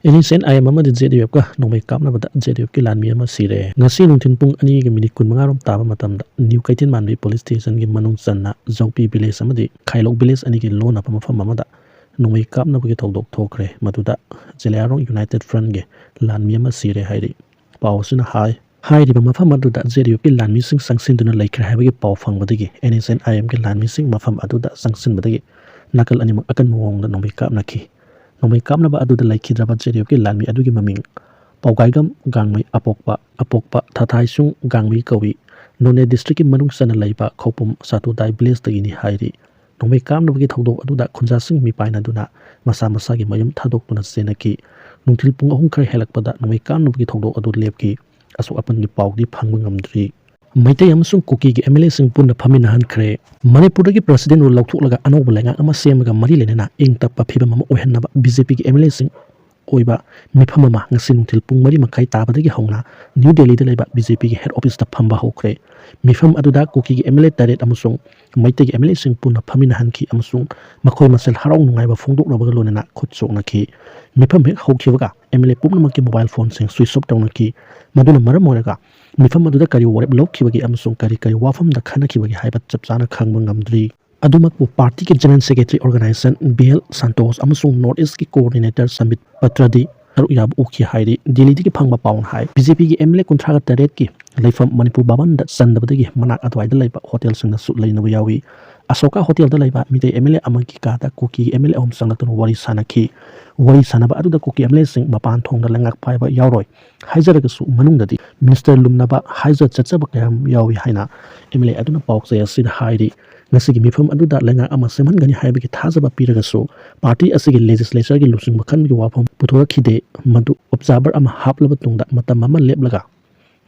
Nscn-Im amadi JDF ka nongmai kapnabada JDF ki lanmi ama sire ngasi nungthin pung 2 minute 15 rom taba matamda New Kaitin Manbi police station gi manung channa Jaupi village amadi Khailok village ani gi lona pa mafam amada nongmai kapnabagi thodok thokre maduda Jelarong United Front gi lanmi ama sire hairi pawsina hairiba mafam aduda JDF ki lanmi sing sangsin duna laikre haibagi paw fangbadagi Nscn-Im ki lanmi sing mafam aduda sangsin badagi nakal animak akan mawongda nongmai kapnakhi nongmai kapnaba aduda laikhidraba JDF ki lanmi adugi maming paugaigam gangmai apokpa thathaisung gangmi kawi none district ki manung sana laiba khopum satu dai village tagini hairi nongmai kapnabagi thodok aduda khunjasing mi paina duna masa gi mayum thadok tuna senaki nungthil pung 3 khar helakpada nongmai kapnabagi thodok adu lepki asuk apan gi pawdi phangba ngamdri Meitei amasung Kuki gi MLA sing Puna Faminakhre Manipur gi president ro lauthuklaga anoba lenga ama semaga mari lenena ing tappa phibam ama ohenaba BJP gi MLA sing oiba mifam ama ngasi nungthil pung 3 makai tabadagi hongna New Delhi da laiba BJP gi head office ta phamba hokre mifam aduda Kuki gi MLA taret amasung Meitei gi MLA sing Puna Faminakhre amasung makhoi masel harong nungaiba phongdok rabaga lonena khutchokna ki mifam hek hokhibaga MLA pumnamak ki mobile phone sing switch off tawna ki maduna maram oraga mifam aduda kari warep lokhibagi amasung kari wafam da khanakibagi haiba chapchana khangba ngamdri adumakpu party ki general secretary organization BL Santos amasung North East ki coordinator Samit Patradi aru yab ukhi hairi Delhi ki phangba pawn hai BJP ki MLA kunthraga taret ki laifam Manipur baban da sandabadagi manak adwai da laiba hotel singna su leinabu yawi Asoka hotel da laiba Meitei MLA amaki ka da Kuki MLA om sangatun wari sanaki wari sanaba aduda Kuki MLA sing mapan thongda langak phaiba yawroi haijaraga su manungdadi minister lumnaba haija chachaba kayam yawi haina MLA aduna pawksai asin hairi ngasigi mifam aduda langak ama seman gani haibagi thajaba piraga su party asigi legislature gi lusing makhan gi wafam Puthokhre madu observer ama haplaba tungda matam ama leplaga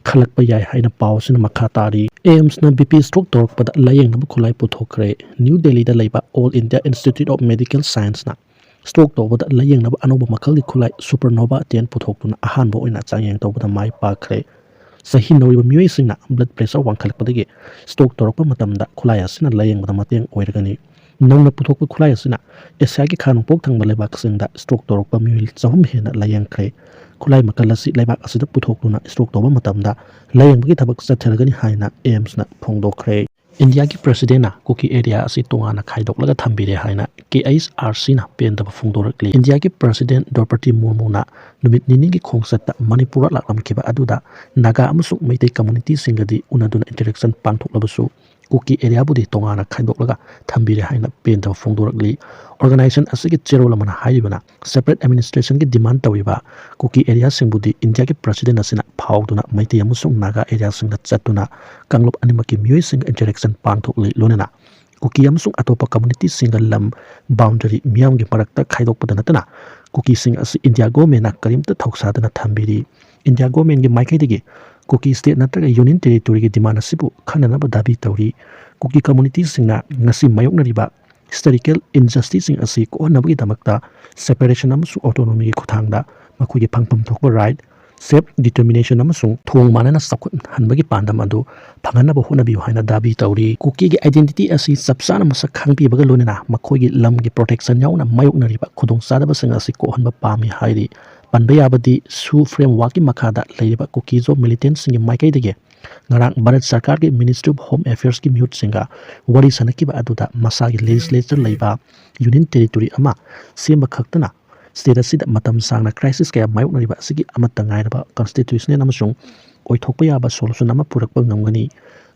khalakpa yai haina pawsina makha tari Aiims na BP stroke torkpada layengna khulai Puthokhre New Delhi da laiba All India Institute of Medical Science na stroke tawbada layengna anoba makhali khulai supernova 10 puthoktuna ahanba oina changyeng tawbada mai pakhre sahi noriba mioi singna blood pressure wangkhalakpadagi stroke torokpa matamda khulai asina layengna mateng oiragani nongna puthokpa khulai asina Asia ki khanung pok thangba laibak singda stroke torokpa mioi chahum hena layengkhre khulai makalasi laibak asida puthokuna stroke tawba matamda layengbagi thabak chatharagani haina Aiims na phongdokhre India ki president na Kuki area asi tongana khaidok laga thambire haina KHRC na pendaba phongdorakli India ki president Draupadi Murmu na numit nini ki khongsatta Manipur laklamkiba aduda Naga amasung Meitei community singadi unaduna interaction pangthoklabasu Kuki area budi tongana khaidok laga thambire haina pendaba phongdorakli organization asigi cherolamana haibana separate administration ki demand tawiba Kuki area singbudi India ki president asina phawduna Meitei amasung Naga area singda chatuna kanglop animaki mioi sing interaction pangthokli lonena Kuki amasung atopa community single lam boundary miyam gi marakta khaidokpada natana Kuki sing asi India government na karimta thoksadana thambiri India government gi maikai Kuki state natraga union territory gi demand asibu khanana dabi tawri Kuki community singna ngasi mayoknariba historical injustice sing asi ko nabagi damakta separation amasung autonomy gi khuthangda makhui gi phangpam thokba right self determination amasung thong manana sakut hanbagi pandam adu phanganaba honabi haina dabi tawri Kuki gi identity asi sapsana masak khangpi baga lonena makhoi gi lam gi protection yauna mayoknariba khudong sadaba sing asi ko hanba pami hairi panbayabadi su framework ki makhada leiba Kuki jo militant sing maikai dege ngarang Bharat Sarkar ki Ministry of Home Affairs ki mute singa wari sanakiba aduda masagi legislature leiba union territory ama semba khaktana state asida matam sangna crisis kaya mayoknariba asigi amata ngairaba constitutional amasung oithokpa yaba solution ama purakpa ngamgani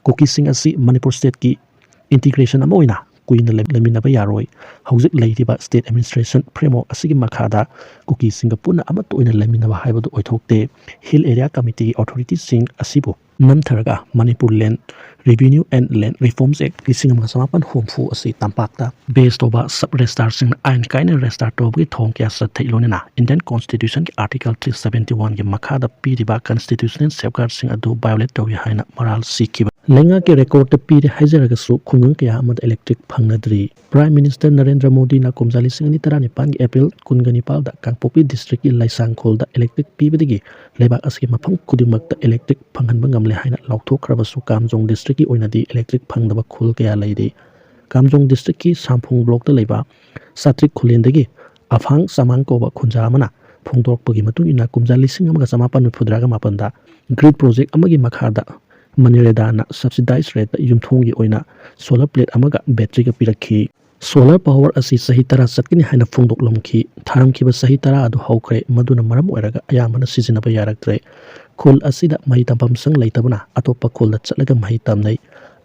Kuki sing asi Manipur state ki integration ama oina kuina leminaba yaroi hauzik leiriba state administration framework asigi makhada Kuki singa puna ama toina leminaba haibadu oithokte hill area committee authority sing asibu namtharaga Manipur Land Revenue and Land Reforms Act lising samapan homfu asi tampakta based over sub registrar sing ain kaina registrar tobi thong kya sathai lonena Indian Constitution ki article 371 ki makhada piriba constitutional safeguard sing adu violate towi haina moral sikhiba lenga ki record piri haijaraga su khungang kya amad electric phangnadri Prime Minister Narendra Modi na kumjali sing ni 19 ki April 19 da Kangpopi district ki Laisangkhol da electric pibadigi lebak asgi mafam kudingmakta electric phanghanba ngamle haina lauthokrabasu Kamjong district ki oinadi electric phangnaba khul kya leidi Kamjong district ki Samphung block da leiba Satrik khulendagi afang samang koba khunja amana ꯐꯣꯡꯗꯣꯔꯛꯄꯒꯤ ꯃꯇꯨꯡ ꯏꯟꯅ ꯀꯨꯝꯖꯥ 1974ꯗ grid project ꯑꯃꯒꯤ ꯃꯈꯥꯗ ꯃꯅꯤꯔꯦꯗꯥꯅ subsidised ꯔꯦꯠꯇ ꯌꯨꯝꯊꯣꯡꯒꯤ ꯑꯣꯏꯅ solar plate ꯑꯃꯒ ꯕꯦꯇ꯭ꯔꯤꯒ ꯄꯤꯔꯛꯈꯤ꯫ Solar power ꯑꯁꯤ ꯆꯍꯤ 10 ꯆꯠꯀꯅꯤ ꯍꯥꯏꯅ ꯐꯣꯡꯗꯣꯛꯂꯝꯈꯤ꯫ ꯊꯥꯔꯝꯈꯤꯕ ꯆꯍꯤ 10 ꯑꯗꯨ ꯍꯧꯈ꯭ꯔꯦ, ꯃꯗꯨꯅ ꯃꯔꯝ ꯑꯣꯏꯔꯒ ꯑꯌꯥꯝꯕꯅ ꯁꯤꯖꯤꯟꯅꯕ ꯌꯥꯔꯛꯇ꯭ꯔꯦ꯫ ꯈꯨꯜ ꯑꯁꯤꯗ ꯃꯍꯩ ꯇꯝꯐꯝꯁꯪ ꯂꯩꯇꯕꯅ ꯑꯇꯣꯞꯄ ꯈꯨꯜꯗ ꯆꯠꯂꯒ ꯃꯍꯩ ꯇꯝꯅꯩ꯫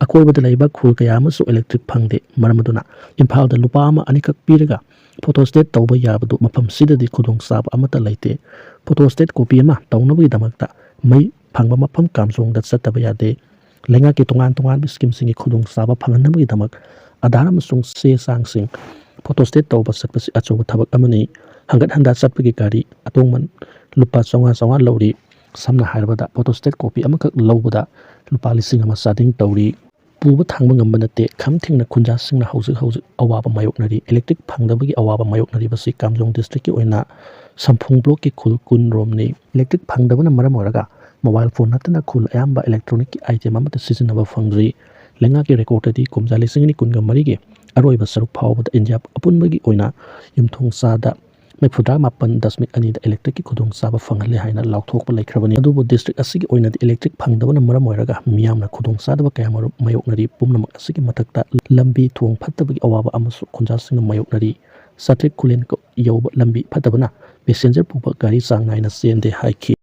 ꯑꯀꯣꯏꯕꯗ ꯂꯩꯕ ꯈꯨꯜ ꯀꯌꯥ ꯑꯃꯁꯨ ꯏꯂꯦꯛꯇ꯭ꯔꯤꯛ ꯐꯪꯗꯦ, ꯃꯔꯝ ꯑꯗꯨꯅ ꯏꯝꯐꯥꯜꯗ ꯂꯨꯄꯥ 1-2ꯈꯛ ꯄꯤꯔꯒ ꯐꯣꯇꯣꯁ꯭ꯇꯦꯠ ꯇꯧꯕ ꯌꯥꯕꯗꯨ ꯃꯐꯝꯁꯤꯗꯗꯤ ꯈꯨꯗꯣꯡꯆꯥꯕ ꯑꯃꯠꯇ ꯂꯩꯇꯦ꯫ ꯐꯣꯇꯣꯁ꯭ꯇꯦꯠ ꯀꯣꯄꯤ ꯑꯃ ꯇꯧꯅꯕꯒꯤꯗꯃꯛꯇ ꯃꯩ ꯐꯪꯕ ꯃꯐꯝ ꯀꯥꯝꯖꯣꯡꯗ ꯆꯠꯇꯕ ꯌꯥꯗꯦ꯫ ꯂꯩꯉꯥꯛꯀꯤ ꯇꯣꯉꯥꯟ-ꯇꯣꯉꯥꯟꯕ ꯁ꯭ꯀꯤꯝꯁꯤꯡꯒꯤ ꯈꯨꯗꯣꯡꯆꯥꯕ ꯐꯪꯍꯟꯅꯕꯒꯤꯗꯃꯛ ꯑꯥꯙꯥꯔ ꯑꯃꯁꯨꯡ ꯆꯦ-ꯆꯥꯡꯁꯤꯡ ꯐꯣꯇꯣꯁ꯭ꯇꯦꯠ ꯇꯧꯕ ꯆꯠꯄꯁꯤ ꯑꯆꯧꯕ ꯊꯕꯛ ꯑꯃꯅꯤ꯫ ꯍꯟꯒꯠ ꯍꯟꯗꯥ ꯆꯠꯄꯒꯤ ꯒꯥꯔꯤ ꯑꯇꯣꯡꯃꯟ ꯂꯨꯄꯥ 500 ꯂꯧꯔꯤ꯫ ꯁꯝꯅ ꯍꯥꯏꯔꯕꯗ ꯐꯣꯇꯣꯁ꯭ꯇꯦꯠ ꯀꯣꯄꯤ ꯑꯃꯈꯛ ꯂꯧꯕꯗ ꯂꯨꯄꯥ 1,000 ꯆꯥꯗꯤꯡ ꯇꯧꯔꯤ꯫ ꯄꯨꯕ ꯊꯥꯡꯕ ꯉꯝꯕ ꯅꯠꯇꯦ꯫ ꯈꯝ ꯊꯦꯡꯅ ꯈꯨꯟꯖꯥꯁꯤꯡꯅ ꯍꯧꯖꯤꯛ ꯑꯋꯥꯕ ꯃꯥꯌꯣꯛꯅꯔꯤ꯫ ꯏꯂꯦꯛꯇ꯭ꯔꯤꯛ ꯐꯪꯗꯕꯒꯤ ꯑꯋꯥꯕ ꯃꯥꯌꯣꯛꯅꯔꯤꯕꯁꯤ ꯀꯥꯝꯖꯣꯡ ꯗꯤꯁꯇ꯭ꯔꯤꯛꯀꯤ ꯑꯣꯏꯅ ꯁꯝꯐꯨꯡ ꯕ꯭ꯂꯣꯛꯀꯤ ꯈꯨꯜ 10 ꯔꯣꯝꯅꯤ꯫ ꯏꯂꯦꯛꯇ꯭ꯔꯤꯛ ꯐꯪꯗꯕꯅ ꯃꯔꯝ ꯑꯣꯏꯔꯒ ꯃꯣꯕꯥꯏꯜ ꯐꯣꯟ ꯅꯠꯇꯅ ꯈꯨꯜ ꯑꯌꯥꯝꯕ ꯏꯂꯦꯛꯇ꯭ꯔꯣꯅꯤꯛꯀꯤ ꯑꯥꯏꯇꯦꯝ ꯑꯃꯠꯇ ꯁꯤꯖꯤꯟꯅꯕ ꯐꯪꯗ꯭ꯔꯤ꯫ ꯂꯩꯉꯥꯛꯀꯤ ꯔꯦꯀꯣꯔꯗꯇꯗꯤ ꯀꯨꯝꯖꯥ 2023ꯒꯤ ꯑꯔꯣꯏꯕ ꯁꯔꯨꯛ ꯐꯥꯎꯕꯗ ꯏꯟꯗꯤꯌꯥ ꯑꯄꯨꯟꯕꯒꯤ ꯑꯣꯏꯅ ꯌꯨꯝꯊꯣꯡꯆꯥꯗ 69.2ꯗ ꯏꯂꯦꯛꯇ꯭ꯔꯤꯛꯀꯤ ꯈꯨꯗꯣꯡꯆꯥꯕ ꯐꯪꯍꯜꯂꯦ ꯍꯥꯏꯅ ꯂꯥꯎꯊꯣꯛꯄ ꯂꯩꯈ꯭ꯔꯕꯅꯤ꯫ ꯑꯗꯨꯕꯨ ꯗꯤꯁꯇ꯭ꯔꯤꯛ ꯑꯁꯤꯒꯤ ꯑꯣꯏꯅꯗꯤ ꯏꯂꯦꯛꯇ꯭ꯔꯤꯛ ꯐꯪꯗꯕꯅ ꯃꯔꯝ ꯑꯣꯏꯔꯒ ꯃꯤꯌꯥꯝꯅ ꯈꯨꯗꯣꯡꯆꯥꯗꯕ ꯀꯌꯥꯃꯔꯨꯝ ꯃꯥꯌꯣꯛꯅꯔꯤ꯫ ꯄꯨꯝꯅꯃꯛ ꯑꯁꯤꯒꯤ ꯃꯊꯛꯇ ꯂꯝꯕꯤ ꯊꯣꯡ ꯐꯠꯇꯕꯒꯤ ꯑꯋꯥꯕ ꯑꯃꯁꯨ ꯈꯨꯟꯖꯥꯁꯤꯡꯅ ꯃꯥꯌꯣꯛꯅꯔꯤ꯫ ꯆꯥꯇ꯭ꯔꯤꯛ ꯈꯨꯂꯦꯟ ꯌꯧꯕ ꯂꯝꯕꯤ ꯐꯠꯇꯕꯅ ꯄꯦꯁꯦꯟꯖꯔ ꯄꯨꯕ ꯒꯥꯔꯤ ꯆꯥꯡ ꯅꯥꯏꯅ ꯆꯦꯟꯗꯦ ꯍꯥꯏꯈꯤ꯫